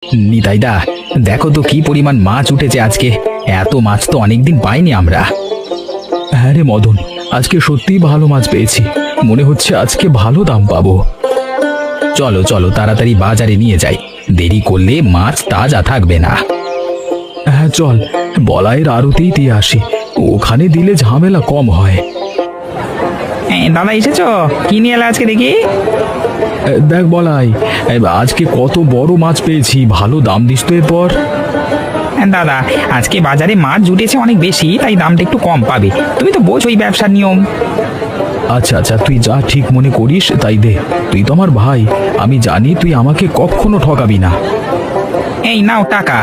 নিতাইদা, দেখো তো কি পরিমাণ মাছ উঠেছে আজকে। এত মাছ তো অনেকদিন পাইনি আমরা। হ্যাঁ রে মদন, আজকে সত্যিই ভালো মাছ পেয়েছি। মনে হচ্ছে আজকে ভালো দাম পাবো। চলো চলো তাড়াতাড়ি বাজারে নিয়ে যাই, দেরি করলে মাছ তাজা থাকবে না। হ্যাঁ চল, বলাইয়ের আড়তেই দিয়ে আসি, ওখানে দিলে ঝামেলা কম হয়। দাদা এসেছো? কি নিয়ে এলে আজকে দেখি? দেখ বলাই, আজকে কত বড় মাছ পেয়েছি, ভালো দাম দিস তো এরপর। দাদা আজকে বাজারে মাছ জুটেছে অনেক বেশি, তাই দামটা একটু কম পাবে। তুমি তো বোঝোই ব্যবসার নিয়ম। আচ্ছা আচ্ছা, তুই যা ঠিক মনে করিস তাই দে। তুই তো আমার ভাই, আমি জানি তুই আমাকে কখনো ঠকাবি না। এই নাও টাকা।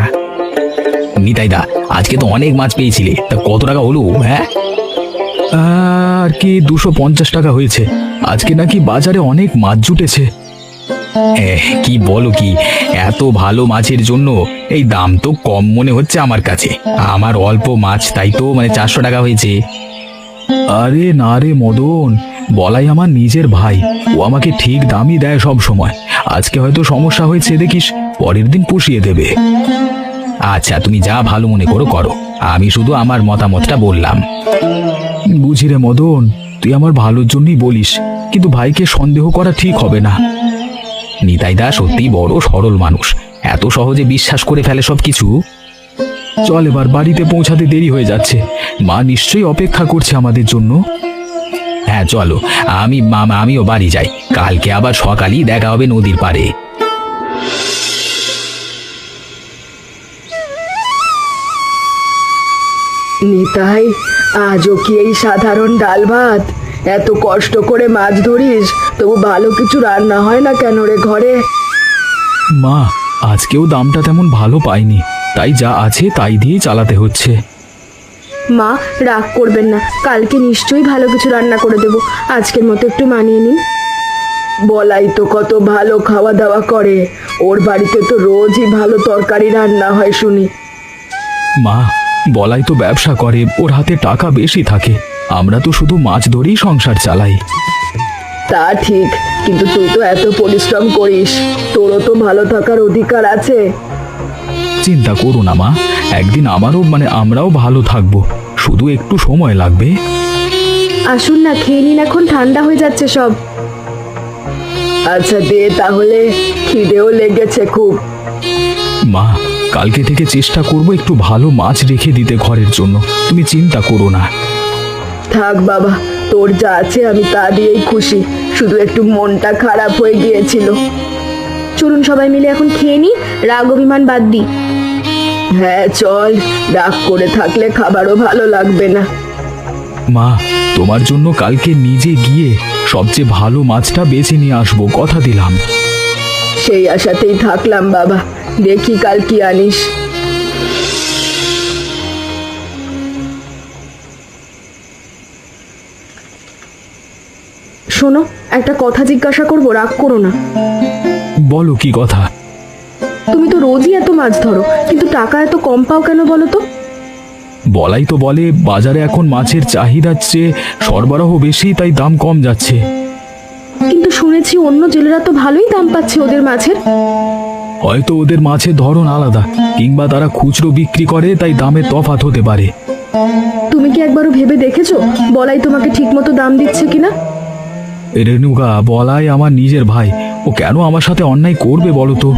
নিতাইদা, আজকে তো অনেক মাছ পেয়েছিলে, তা কত টাকা হলো? হ্যাঁ আর কি 250 টাকা হয়েছে। আজকে নাকি বাজারে অনেক মাছ জুটেছে। কি বলো কি, এত ভালো মাছের জন্য এই দাম তো কম মনে হচ্ছে আমার কাছে। আমার অল্প মাছ, তাই তো 400 টাকা হয়েছে। আরে না রে মদন, বলাই আমার নিজের ভাই, ও আমাকে ঠিক দামই দেয় সব সময়। আজকে হয়তো সমস্যা হয়েছে দেখিস, পরের দিন পুষিয়ে দেবে। আচ্ছা তুমি যা ভালো মনে করো করো, আমি শুধু আমার মতামতটা বললাম। বুঝি রে মদন, তুই আমার ভালোর জন্যই বলিস, কিন্তু ভাইকে সন্দেহ করা ঠিক হবে না। নিতাইদা সত্যি বড় সরল মানুষ, এত সহজে বিশ্বাস করে ফেলে সবকিছু। চল এবার বাড়িতে পৌঁছাতে দেরি হয়ে যাচ্ছে, মা নিশ্চয়ই অপেক্ষা করছে আমাদের জন্য। হ্যাঁ চলো, আমিও বাড়ি যাই, কালকে আবার সকালেই দেখা হবে নদীর পাড়ে। নিতাই, আজও কি এই সাধারণ ডাল ভাত? এত কষ্ট করে মাছ ধরিস, তবু ভালো কিছু রান্না হয় না কেন রে ঘরে? মা, আজকেও দামটা তেমন ভালো পাইনি, তাই যা আছে তাই দিয়েই চালাতে হচ্ছে। মা রাগ করবেন না, কালকে নিশ্চয়ই ভালো কিছু রান্না করে দেব। আজকের মতো একটু মানিয়ে নিন। বলাই তো কত ভালো খাওয়া দাওয়া করে, ওর বাড়িতে তো রোজই ভালো তরকারি রান্না হয় শুনি। মা, বলাই তো ব্যবসা করে, ওর হাতে টাকা বেশি থাকে। আমরা তো শুধু মাছ ধরেই সংসার চালাই। তা ঠিক, কিন্তু তুই তো এত পরিশ্রম করিস, তোরও তো ভালো থাকার অধিকার আছে। চিন্তা করো না মা, একদিন আমরাও ভালো থাকবো, শুধু একটু সময় লাগবে। আসুন না, খেয়ে নিন, এখন ঠান্ডা হয়ে যাচ্ছে সব। আচ্ছা দে তাহলে, খিদেও লেগেছে খুব। মা, কালকে থেকে চেষ্টা করব একটু ভালো মাছ রেখে দিতে ঘরের জন্য, তুমি চিন্তা করো না। থাক বাবা, তোর যা আছে আমি তা দিয়েই খুশি, শুধু একটু মনটা খারাপ হয়ে গিয়েছিল। চলুন সবাই মিলে এখন খেয়ে নি, রাগ অভিমান বাদ দি। হ্যাঁ চল, রাগ করে থাকলে খাবারও ভালো লাগবে না। মা, তোমার জন্য কালকে নিজে গিয়ে সবচেয়ে ভালো মাছটা বেছে নিয়ে আসবো, কথা দিলাম। সেই আশাতেই থাকলাম বাবা, দেখি কাল কি আনিস। শোনো, একটা কথা জিজ্ঞাসা করবো, রাগ করো না। বলো কি কথা? তুমি তো রোজই এত মাছ ধরো, কিন্তু টাকা এত কম পাও কেন বলো তো? বলাই তো বলে বাজারে এখন মাছের চাহিদার চেয়ে সরবরাহ বেশি, তাই দাম কম যাচ্ছে। কিন্তু শুনেছি অন্য জেলেরা তো ভালোই দাম পাচ্ছে ওদের মাছের। হয়তো ওদের মাছের ধরন আলাদা, কিংবা তারা খুচরো বিক্রি করে, তাই দামের তফাৎ হতে পারে। তুমি কি একবারও ভেবে দেখেছো বলাই তোমাকে ঠিক মতো দাম দিচ্ছে কিনা? রেণুকা, বলাই আমার নিজের ভাই, ও কেন আমার সাথে অন্যায় করবে বলো তো?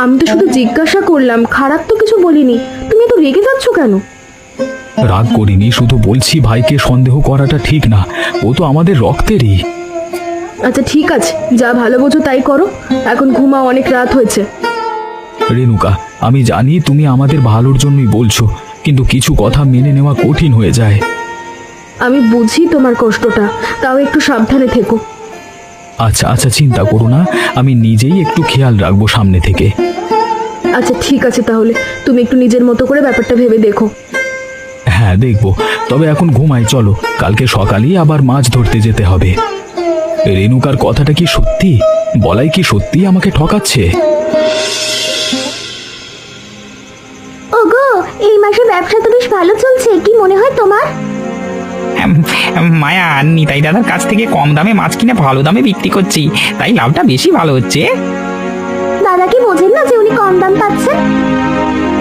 আমি তো শুধু জিজ্ঞাসা করলাম, খারাপ তো কিছু বলিনি। তুমি তো রেগে যাচ্ছ কেন? রাগ করিনি, শুধু বলছি ভাইকে সন্দেহ করাটা ঠিক না, ও তো আমাদের রক্তেরই। আচ্ছা ঠিক আছে, যা ভালো বোঝো তাই করো, এখন ঘুমাও, অনেক রাত হয়েছে। রেণুকা, আমি জানি তুমি আমাদের ভালোর জন্যই বলছো, কিন্তু কিছু কথা মেনে নেওয়া কঠিন হয়ে যায়। আমি বুঝি তোমার কষ্টটা, তাও একটু সাবধানে থেকো। আচ্ছা আচ্ছা, চিন্তা করো না, আমি নিজেই একটু খেয়াল রাখবো সামনে থেকে। আচ্ছা ঠিক আছে, তাহলে তুমি একটু নিজের মতো করে ব্যাপারটা ভেবে দেখো। হ্যাঁ দেখবো, তবে এখন ঘুমাই, চলো, কালকে সকালেই আবার মাছ ধরতে যেতে হবে। রেণুকার কথাটা কি সত্যি? বলাই কি সত্যি আমাকে ঠকাচ্ছে? ওগো, এই মাসে ব্যবসা তো বেশ ভালো চলছে, কি মনে হয় তোমার? মায়া, নিতাই দাদার কাছ থেকে কম দামে মাছ কিনে ভালো দামে বিক্রি করছি, তাই লাভটা বেশি ভালো হচ্ছে। দাদা কি বোঝেন না যে উনি কম দাম পাচ্ছেন?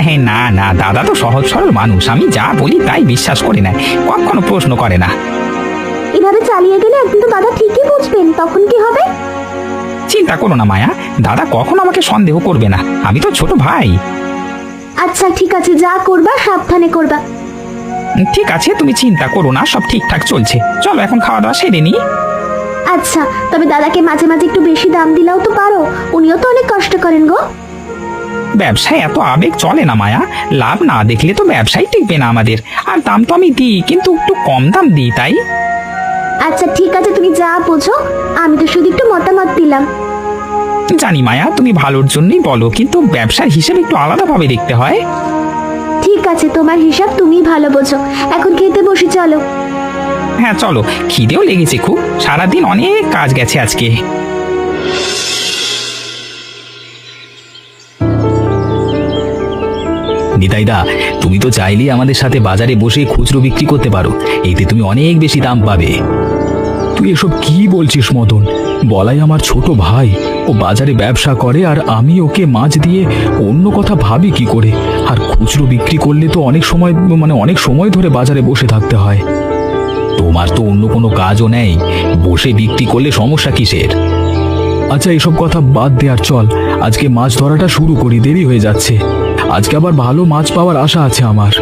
হ্যাঁ, না না, দাদা তো সহজ সরল মানুষ, আমি যা বলি তাই বিশ্বাস করে নেয়, কখনো প্রশ্ন করে না। এভাবে চালিয়ে গেলে একদিন তো দাদা ঠিকই বুঝবেন, তখন কি হবে? চিন্তা করো না মায়া, দাদা কখনো আমাকে সন্দেহ করবে না, আমি তো ছোট ভাই। আচ্ছা ঠিক আছে, যা করবা সাবধানে করবা। ঠিক আছে, তুমি চিন্তা করো না, সব ঠিকঠাক চলছে। চলো এখন খাওয়া দাওয়া সেরে নি। আচ্ছা, তবে দাদাকে মাঝে মাঝে একটু বেশি দাম দিলেও তো পারো, উনিও তো অনেক কষ্ট করেন গো। ব্যবসায় এত আবেগ চলে না মায়া, লাভ না দেখলে তো ব্যবসায় টিকবে না আমাদের। আর দাম তো আমি দিই, কিন্তু একটু কম দাম দিই, তাই। আচ্ছা ঠিক আছে, তুমি যা বোঝো, আমি তো শুধু একটু মতামত দিলাম। জানি মায়া, তুমি ভালোর জন্যই বলো, কিন্তু ব্যবসার হিসেবে একটু আলাদাভাবে দেখতে হয়। ঠিক আছে, তোমার হিসাব তুমিই ভালো বোঝো, এখন খেতে বসে চলো। হ্যাঁ চলো, খিদেও লেগেছে খুব, সারাদিন অনেক কাজ গেছে আজকে। নিতাইদা, তুমি তো চাইলেই আমাদের সাথে বাজারে বসে খুচরো বিক্রি করতে পারো, এতে তুমি অনেক বেশি দাম পাবে। তুই এসব কি বলছিস মদন? বলাই আমার ছোট ভাই, ও বাজারে ব্যবসা করে আর আমি ওকে মাছ দিয়ে অন্য কথা ভাবি কি করে? আর খুচরো বিক্রি করলে তো অনেক সময় ধরে বাজারে বসে থাকতে হয়। তোমার তো অন্য কোনো কাজও নেই, বসে বিক্রি করলে সমস্যা কিসের? আচ্ছা এসব কথা বাদ দে আর চল আজকে মাছ ধরাটা শুরু করি, দেরি হয়ে যাচ্ছে। আজকে আবার ভালো মাছ পাওয়ার আশা আছে আমার।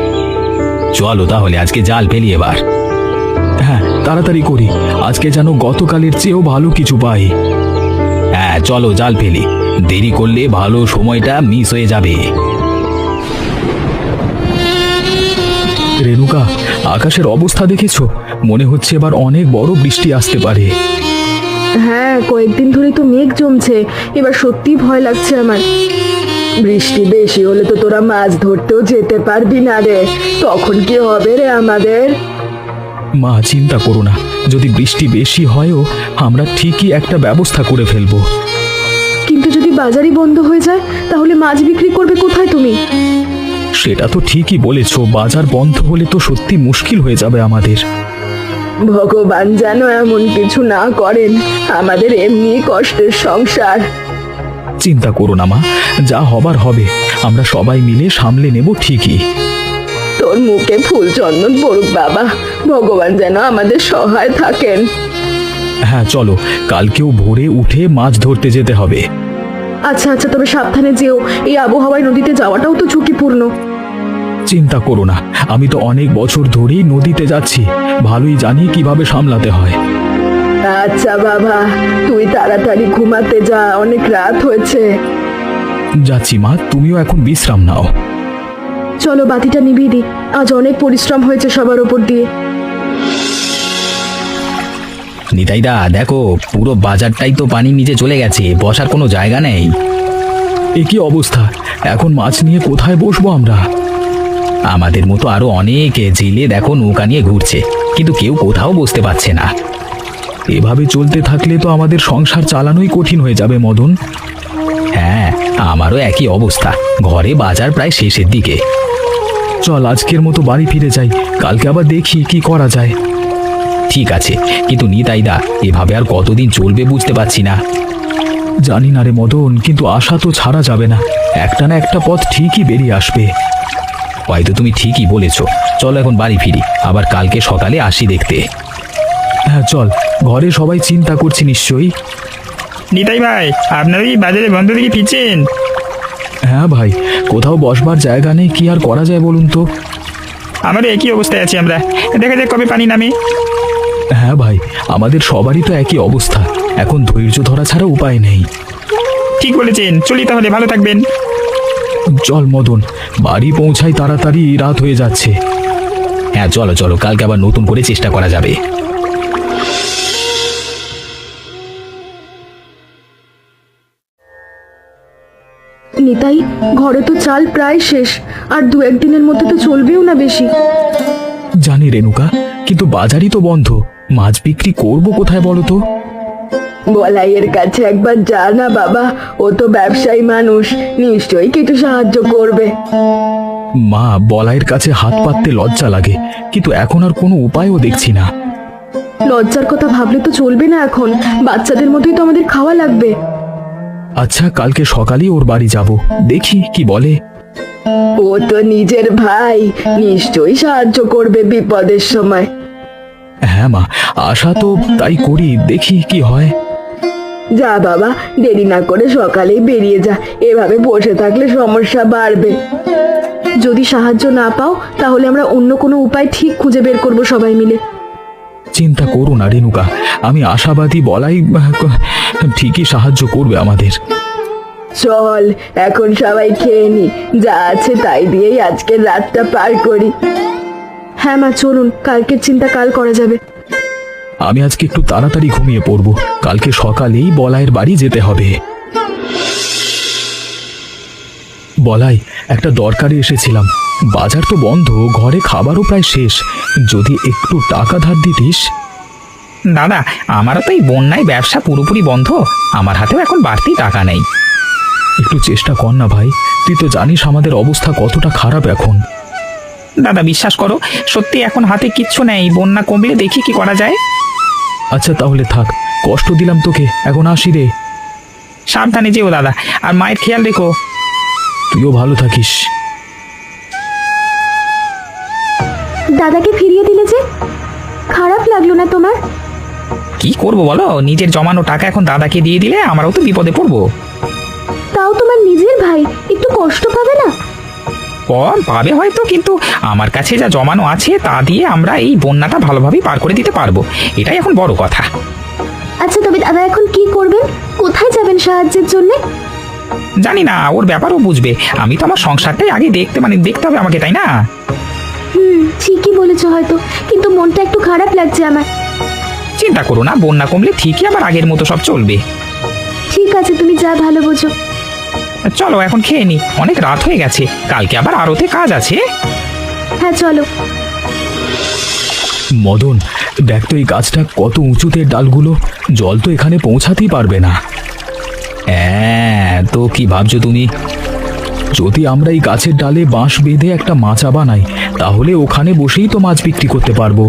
চলো তাহলে আজকে জাল ফেলি এবার। হ্যাঁ তাড়াতাড়ি করি, আজকে যেন গতকালের চেয়েও ভালো কিছু পাই। হ্যাঁ চলো জাল ফেলি, দেরি করলে ভালো সময়টা মিস হয়ে যাবে। রেণুকা, আকাশের অবস্থা দেখেছো? মনে হচ্ছে এবার অনেক বড় বৃষ্টি আসতে পারে। হ্যাঁ, কয়েকদিন ধরে তো মেঘ জমছে, এবার সত্যি ভয় লাগছে আমার। বৃষ্টি বেশি হলে তো তোরা মাছ ধরতেও যেতে পারবি না রে, তখন কি হবে রে আমাদের? মা চিন্তা করো না, যদি বৃষ্টি বেশি হয়ও আমরা ঠিকই একটা ব্যবস্থা করে ফেলবো। কিন্তু যদি বাজারই বন্ধ হয়ে যায়, তাহলে মাছ বিক্রি করবে কোথায় তুমি? সেটা তো ঠিকই বলেছো, বাজার বন্ধ হলে তো সত্যি মুশকিল হয়ে যাবে আমাদের। ভগবান যেন এমন কিছু না করেন, আমাদের এমনি কষ্টের সংসার। চিন্তা করো না মা, যা হবার হবে, আমরা সবাই মিলে সামলে নেব ঠিকই। তোর মুখে ফুল চন্দন পড়ুক বাবা, ভগবান যেন আমাদের সহায় থাকেন। হ্যাঁ চলো, কালকেও ভোরে উঠে মাছ ধরতে যেতে হবে। আচ্ছা আচ্ছা, তবে সাবধানে যেও, এই আবহাওয়ায় নদীতে যাওয়াটাও তো ঝুঁকিপূর্ণ। চিন্তা করো না, আমি তো অনেক বছর ধরেই নদীতে যাচ্ছি, ভালোই জানি কিভাবে সামলাতে হয়। আচ্ছা বাবা, তুই তাড়াতাড়ি ঘুমাতে যা, অনেক রাত হয়েছে। যাচ্ছি মা, তুমিও এখন বিশ্রাম নাও। চলো বাতিটা নিভিয়ে দিই, আজ অনেক পরিশ্রম হয়েছে সবার ওপর দিয়ে। নিতাইদা দেখো, পুরো বাজারটাই তো পানির নিচে চলে গেছে, বসার কোনো জায়গা নেই। এ কি অবস্থা, এখন মাছ নিয়ে কোথায় বসবো আমরা? আমাদের মতো আরো অনেক জেলে দেখো নৌকা নিয়ে ঘুরছে, কিন্তু কেউ কোথাও বসতে পারছে না। এভাবে চলতে থাকলে তো আমাদের সংসার চালানোই কঠিন হয়ে যাবে মদন। হ্যাঁ, আমারও একই অবস্থা, ঘরে বাজার প্রায় শেষের দিকে। চল আজকের মতো বাড়ি ফিরে যাই, কালকে আবার দেখি কি করা যায়। ঠিক আছে, কিন্তু নিতাইদা এভাবে আর কতদিন চলবে বুঝতে পারছি না। জানি না রে মদন, কিন্তু আশা তো ছাড়া যাবে না, একটা না একটা পথ ঠিকই বেরিয়ে আসবে। হয়তো তুমি ঠিকই বলেছো, চলো এখন বাড়ি ফিরি, আবার কালকে সকালে আসি দেখতে। হ্যাঁ চল, ঘরে সবাই চিন্তা করছি নিশ্চয়ই। নিতাই ভাই, আপনারা কি বাজারে বন্ধ থেকে ফিরছেন? হ্যাঁ ভাই, কোথাও বসবার জায়গা নেই, কি আর করা যায় বলুন তো। আমারও একই অবস্থায় আছি আমরা, দেখা যাক কবে পানি নামে। হ্যাঁ ভাই, আমাদের সবারই তো একই অবস্থা, এখন ধৈর্য ধরা ছাড়া উপায় নেই। ঠিক বলেছেন, চলি তাহলে, ভালো থাকবেন। চল মদন, বাড়ি পৌঁছাই তাড়াতাড়ি, রাত হয়ে যাচ্ছে। হ্যাঁ চলো চলো, কালকে আবার নতুন করে চেষ্টা করা যাবে। নিতাই, ঘরে তো চাল প্রায় শেষ, আর দু একদিনের মধ্যে তো চলবেও না বেশি। জানি রেণুকা, কিন্তু বাজারই তো বন্ধ, মাছ বিক্রি করব কোথায় বলো তো? বলাইয়ের কাছে একবার যা না বাবা, ও তো ব্যবসায়ী মানুষ, নিশ্চয়ই কিছু সাহায্য করবে। মা, বলাইয়ের কাছে হাত পাততে লজ্জা লাগে, কিন্তু এখন আর কোনো উপায়ও দেখছি না। লজ্জার কথা ভাবলে তো চলবে না, এখন বাচ্চাদের মতোই তো আমাদের খাওয়া লাগবে। আচ্ছা, কালকে সকালেই ওর বাড়ি যাব, দেখি কি বলে। ও তো নিজের ভাই, নিশ্চয়ই সাহায্য করবে বিপদের সময়। হ্যাঁ মা, আশা তো তাই করি, দেখি কি হয়। যা বাবা, দেরি না করে সকালেই বেরিয়ে যা, এভাবে বসে থাকলে সমস্যা বাড়বে। যদি সাহায্য না পাও তাহলে আমরা অন্য কোনো উপায় ঠিক খুঁজে বের করব সবাই মিলে। চিন্তা করো না রেণুকা, আমি আশাবাদী, বলাই ঠিকই সাহায্য করবে আমাদের। চল এখন সবাই খেয়ে নি, যা আছে তাই দিয়েই আজকের রাতটা পার করি। হ্যাঁ মা, চলুন, কালকের চিন্তা কাল করা যাবে। আমি আজকে একটু তাড়াতাড়ি ঘুমিয়ে পড়ব, কালকে সকালেই বলাইয়ের বাড়ি যেতে হবে। বলাই, একটা দরকারে এসেছিলাম, বাজার তো বন্ধ, ঘরে খাবারও প্রায় শেষ, যদি একটু টাকা ধার দিতিস। দাদা, আমারও তো এই বন্যায় ব্যবসা পুরোপুরি বন্ধ, আমার হাতেও এখন বাড়তি টাকা নেই। একটু চেষ্টা কর না ভাই, তুই তো জানিস আমাদের অবস্থা কতটা খারাপ এখন। দাদা বিশ্বাস করো, সত্যি এখন হাতে কিচ্ছু নেই, বন্যা কমলে দেখি কি করা যায়। আচ্ছা তাহলে থাক, কষ্ট দিলাম তোকে, এখন আসি রে। সাবধানে যেও দাদা, আর মায়ের খেয়াল রেখো। তুইও ভালো থাকিস। দাদাকে ফিরিয়ে দিলে যে, খারাপ লাগলো না তোমার? কি করবো বলো, নিজের জমানো টাকা এখন দাদাকে দিয়ে দিলে আমরাও তো বিপদে পড়বো। তাও তোমার নিজের ভাই, একটু কষ্ট পাবে না? কম পাবে হয়তো, কিন্তু আমার কাছে যা জমানো আছে তা দিয়ে আমরা এই বন্যাটা ভালোভাবেই পার করে দিতে পারবো, এটাই এখন বড় কথা। আচ্ছা তবে দাদা এখন কি করবেন, কোথায় যাবেন সাহায্যের জন্য? জানি না, ওর ব্যাপারও বুঝবে, আমি তো আমার সংসারটাই আগে দেখতে হবে আমাকে, তাই না? ঠিকই বলেছো হয়তো, কিন্তু মনটা একটু খারাপ লাগছে আমার। চিন্তা করো না, বন্যা কমলে ঠিকই আবার আগের মতো সব চলবে। ঠিক আছে, তুমি যা ভালো বোঝো। চলো এখন খেয়ে নি, অনেক রাত হয়ে গেছে, কালকে আবার আরতে কাজ আছে। হ্যাঁ চলো। মদন, দেখ তো এই গাছটা কত উঁচুতে ডালগুলো, জল তো এখানে পৌঁছাতেই পারবে না। হ্যাঁ, তো কি ভাবছো তুমি? যদি আমরা এই গাছের ডালে বাঁশ বেঁধে একটা মাচা বানাই, তাহলে ওখানে বসেই তো মাছ বিক্রি করতে পারবো।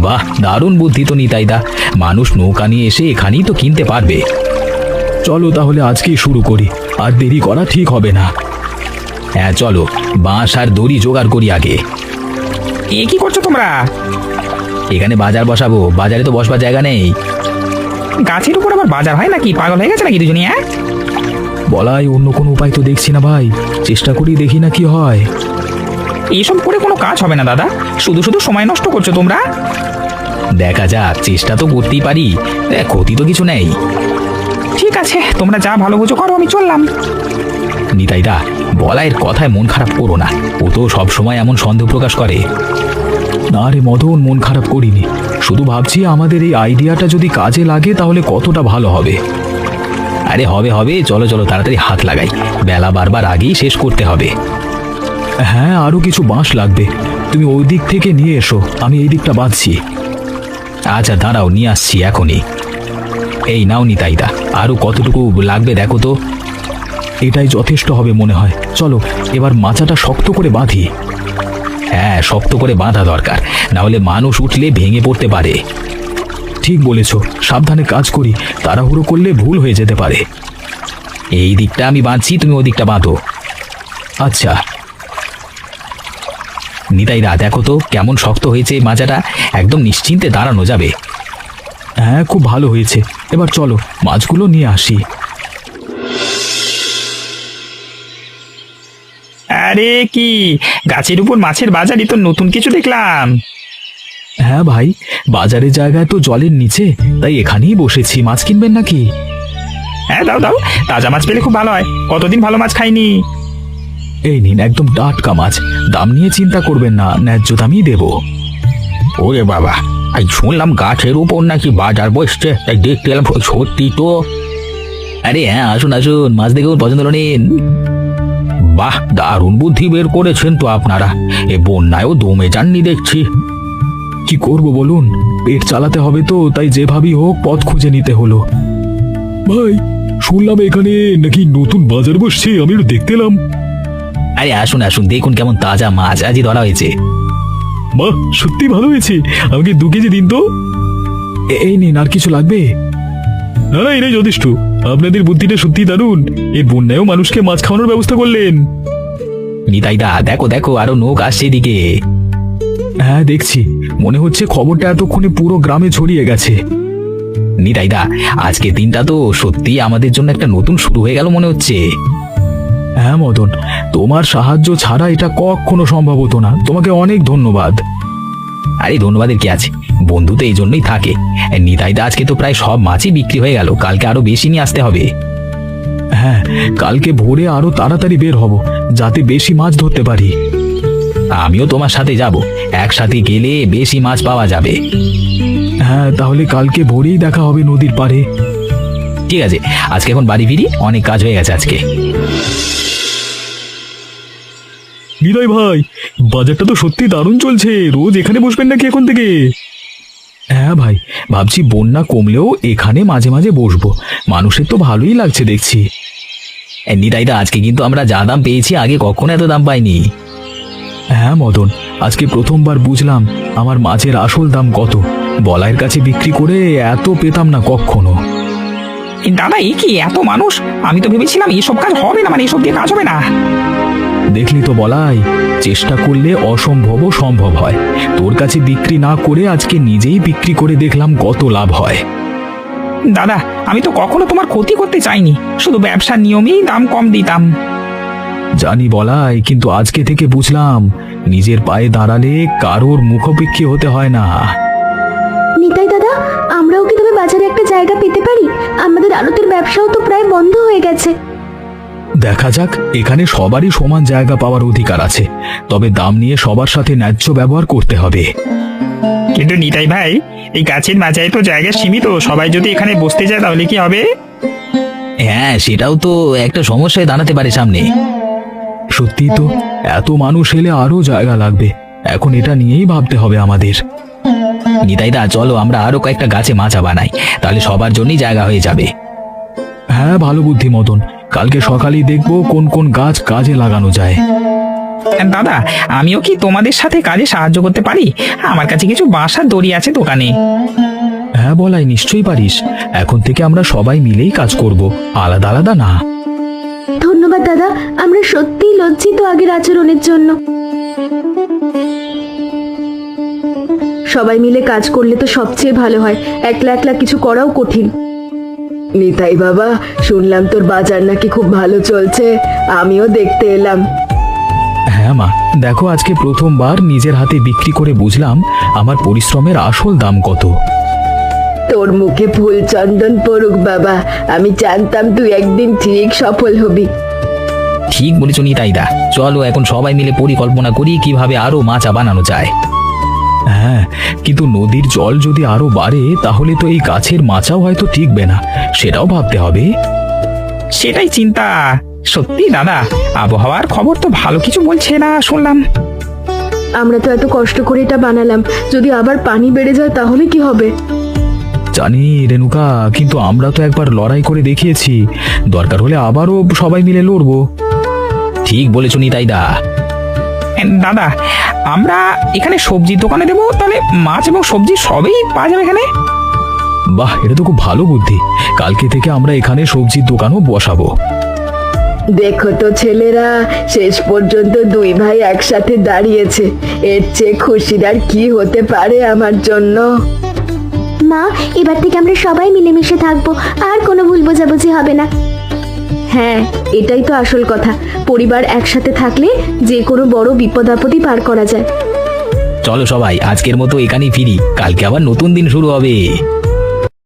বাহ, দারুণ বুদ্ধি তো নিতাইদা, মানুষ নৌকা নিয়ে এসে এখানেই তো কিনতে পারবে। চলো তাহলে আজকেই শুরু করি, আর দেরি করা ঠিক হবে না। হ্যাঁ চলো, বাঁশ আর দড়ি জোগাড় করি আগে। এ কি করছো তোমরা? এখানে বাজার বসাবো, বাজারে তো বসবার জায়গা নেই। গাছের উপর আবার বাজার হয় নাকি? পাগল হয়ে গেছে নাকি দুজনে? বলাই, অন্য কোনো উপায় তো দেখছি না ভাই, চেষ্টা করি দেখি না কি হয়। এইসব করে কোনো কাজ হবে না দাদা, শুধু শুধু সময় নষ্ট করছো তোমরা। দেখা যাক, চেষ্টা তো করতেই পারি, ক্ষতি তো কিছু নেই। ঠিক আছে, তোমরা যা ভালো বুঝো করো, আমি চললাম। নিতাইদা, বলাইয়ের কথায় মন খারাপ করো না, ও তো সব সময় এমন সন্দেহ প্রকাশ করে। না রে মদন, মন খারাপ করিনি, শুধু ভাবছি আমাদের এই আইডিয়াটা যদি কাজে লাগে তাহলে কতটা ভালো হবে। আরে হবে হবে, চলো চলো তাড়াতাড়ি হাত লাগাই, বেলা বারবার আগেই শেষ করতে হবে। হ্যাঁ, আরো কিছু বাঁশ লাগবে, তুমি ওই দিক থেকে নিয়ে এসো, আমি এই দিকটা বাঁধছি। আচ্ছা দাঁড়াও, নিয়ে আসছি এখনই। এই নাও নিতাইদা, আরো কতটুকু লাগবে দেখো তো। এটাই যথেষ্ট হবে মনে হয়, চলো এবার মাচাটা শক্ত করে বাঁধি। হ্যাঁ, শক্ত করে বাঁধা দরকার, না হলে মানুষ উঠলে ভেঙে পড়তে পারে। ঠিক বলেছ, সাবধানে কাজ করি, তাড়াহুড়ো করলে ভুল হয়ে যেতে পারে। এই দিকটা আমি বাঁধছি, তুমি ওই দিকটা বাঁধো। আচ্ছা নিতাইদা, দেখো তো কেমন শক্ত হয়েছে মাচাটা, একদম নিশ্চিন্তে দাঁড়ানো যাবে। হ্যাঁ, খুব ভালো হয়েছে, এবার চলো মাছগুলো নিয়ে আসি। আরে কি, গাছের উপর মাছের বাজারই তো নতুন কিছু দেখলাম। হ্যাঁ ভাই, বাজারের জায়গায় তো জলের নিচে, তাই এখানেই বসেছি, মাছ কিনবেন নাকি? হ্যাঁ দাও দাও, তাজা মাছ পেলে খুব ভালো হয়, কতদিন ভালো মাছ খাইনি। এই নিন, একদম টাটকা মাছ, দাম নিয়ে চিন্তা করবেন না, ন্যায্য দামই দেব। ওরে বাবা, আজ শুনলাম গাছের উপর নাকি বাজার বসছে, তাই দেখতে এলাম, সত্যি তো? আরে হ্যাঁ, আসুন আসুন, মাছ দেখুন, পছন্দ হলো নিন। বাহ, দারুণ বুদ্ধি বের করেছেন তো আপনারা, এ বন্যায়ও দমে যাননি দেখছি। কি করব বলুন, পেট চালাতে হবে তো, তাই যেভাবেই হোক পথ খুঁজে নিতে হলো। ভাই, শুনলাম এখানে নাকি নতুন বাজার বসছে, আমি একটু দেখতে এলাম। আরে আসুন আসুন, দেখুন কেমন তাজা মাছ আজই ধরা হয়েছে। বাহ, সত্যি ভালো হয়েছে, আমাকে 2 কেজি দিন তো। এই নিন, আর কিছু লাগবে? না না, এটাই যথেষ্ট, আপনাদের বুদ্ধিটা সত্যি দারুণ। এই বন্যায়ও মানুষকে মাছ খাওয়ানোর ব্যবস্থা করলেন। নিতাইদা দেখো দেখো আরো নৌক আসছে এদিকে। হ্যাঁ দেখছি, মনে হচ্ছে খবরটা এতক্ষণে পুরো গ্রামে ছড়িয়ে গেছে। নিতাইদা আজকে দিনটা তো সত্যি আমাদের জন্য একটা নতুন শুরু হয়ে গেল মনে হচ্ছে। হ্যাঁ মদন, তোমার সাহায্য ছাড়া এটা কখনো সম্ভব হতো না। তোমাকে অনেক ধন্যবাদ। আরে ধন্যবাদের কি আছে, বন্ধু তো এই জন্যই থাকে। নিতাইদা আজকে তো প্রায় সব মাছই বিক্রি হয়ে গেল, কালকে আরো বেশি নিয়ে আসতে হবে। হ্যাঁ, কালকে ভোরে আরো তাড়াতাড়ি বের হব, যাতে বেশি মাছ ধরতে পারি। আমিও তোমার সাথে যাব, একসাথে গেলে বেশি মাছ পাওয়া যাবে। হ্যাঁ, তাহলে কালকে ভোরেই দেখা হবে নদীর পাড়ে। ঠিক আছে, আজকে এখন বাড়ি ফিরি, অনেক কাজ হয়ে গেছে আজকে। বিদায় ভাই, বাজারটা তো সত্যি দারুণ চলছে। রোজ এখানে বসবেন নাকি এখন থেকে? হ্যাঁ ভাই, ভাবছি বন্যা কমলেও এখানে মাঝে মাঝে বসবো। মানুষের তো ভালোই লাগছে দেখছি। নিতাইদা আজকে কিন্তু আমরা যা দাম পেয়েছি আগে কখনো এত দাম পাইনি। হ্যাঁ মদন, আজকে প্রথমবার বুঝলাম আমার মাছের আসল দাম কত। বলাইয়ের কাছে বিক্রি করে এত পেতাম না কখনো। দাদা এই কি এত মানুষ, আমি তো ভেবেছিলাম এসব কাজ হবে না, মানে এসব দিয়ে কাজ হবে না। দেখলি তো বলাই, চেষ্টা করলে অসম্ভবও সম্ভব হয়। তোর কাছে বিক্রি না করে আজকে নিজেই বিক্রি করে দেখলাম কত লাভ হয়। দাদা আমি তো কখনো তোমার ক্ষতি করতে চাইনি, শুধু ব্যবসার নিয়মেই দাম কম দিতাম। জানি বলাই, কিন্তু আজকে থেকে বুঝলাম নিজের পায়ে দাঁড়ালে কারোর মুখোপেক্ষী হতে হয় না। নিতাই দাদা, আমরাও কি তবে বাজারে একটা জায়গা পেতে পারি? আমাদের আড়তের ব্যবসাও তো প্রায় বন্ধ হয়ে গেছে। দেখা যাক, এখানে সবারই সমান জায়গা পাওয়ার অধিকার আছে, তবে দাম নিয়ে সবার সাথে ন্যায্য ব্যবহার করতে হবে। কিন্তু নিতাই ভাই, এই গাছের মাঝায় তো জায়গা সীমিত, সবাই যদি এখানে বসতে যায় তাহলে কি হবে? হ্যাঁ, সেটাও তো একটা সমস্যায় দাঁড়াতে পারে সামনে। সত্যি তো, এত মানুষ এলে আরো জায়গা লাগবে। এখন এটা নিয়েই ভাবতে হবে আমাদের। নিতাইদা চলো আমরা আরো কয়েকটা গাছে মাচা বানাই, তাহলে সবার জন্যই জায়গা হয়ে যাবে। হ্যাঁ, ভালো বুদ্ধি মদন। কালকে সকালেই দেখবো কোন কোন গাছ কাজে লাগানো যায়। দাদা আমিও কি তোমাদের সাথে কাজে সাহায্য করতে পারি? আমার কাছে কিছু বাঁশের দড়ি আছে দোকানে। হ্যাঁ বলাই, নিশ্চয়ই পারিস। এখন থেকে আমরা সবাই মিলেই কাজ করব, আলাদা আলাদা না। ধন্যবাদ দাদা, আমরা সত্যিই লজ্জিত আগের আচরণের জন্য। সবাই মিলে কাজ করলে তো সবচেয়ে ভালো হয়, একলা একলা কিছু করাও কঠিন। নিতাই বাবা, শুনলাম তোর বাজার নাকি খুব ভালো চলছে, আমিও দেখতে এলাম। হ্যাঁ মা, দেখো আজকে প্রথমবার নিজের হাতে বিক্রি করে বুঝলাম আমার পরিশ্রমের আসল দাম কত। তোর মুখে ফুল চন্দন পড়ুক বাবা, আমি জানতাম তুই একদিন ঠিক সফল হবি। ঠিক বলেছ নিতাইদা, চলো এখন সবাই মিলে পরিকল্পনা করি কিভাবে আরো মাচা বানানো যায়। হ্যাঁ, কিন্তু নদীর জল যদি আরো বাড়ে তাহলে তো এই গাছের মাচাও হয়তো টিকবে না, সেটাও ভাবতে হবে। সেটাই চিন্তা। সত্যি দাদা, আবহাওয়ার খবর তো ভালো কিছু বলছে না শুনলাম। আমরা তো এত কষ্ট করে এটা বানালাম, যদি আবার পানি বেড়ে যায় তাহলে কি হবে? জানি রেণুকা, কিন্তু আমরা তো একবার লড়াই করে দেখিয়েছি, দরকার হলে আবারও সবাই মিলে লড়বো। ঠিক বলেছ নিতাইদা। দাদা আমরা এখানে সবজির দোকানে দেবো, তাহলে মাছ এবং সবজি সবই পাওয়া যাবে এখানে। বাহ, এটা তো খুব ভালো বুদ্ধি। কালকে থেকে আমরা এখানে সবজির দোকানও বসাবো। দেখো তো ছেলেরা, শেষ পর্যন্ত দুই ভাই একসাথে দাঁড়িয়েছে। এর চেয়ে খুশির আর কি হতে পারে আমার জন্য? মা, এবার থেকে আমরা সবাই মিলেমিশে থাকবো, আর কোনো ভুল বোঝাবুঝি হবে না। হ্যাঁ, এটাই তো আসল কথা। পরিবার একসাথে থাকলে যে কোনো বড় বিপদ আপদই পার করা যায়। চলো সবাই আজকের মতো এখানেই ফিরি, কালকে আবার নতুন দিন শুরু হবে।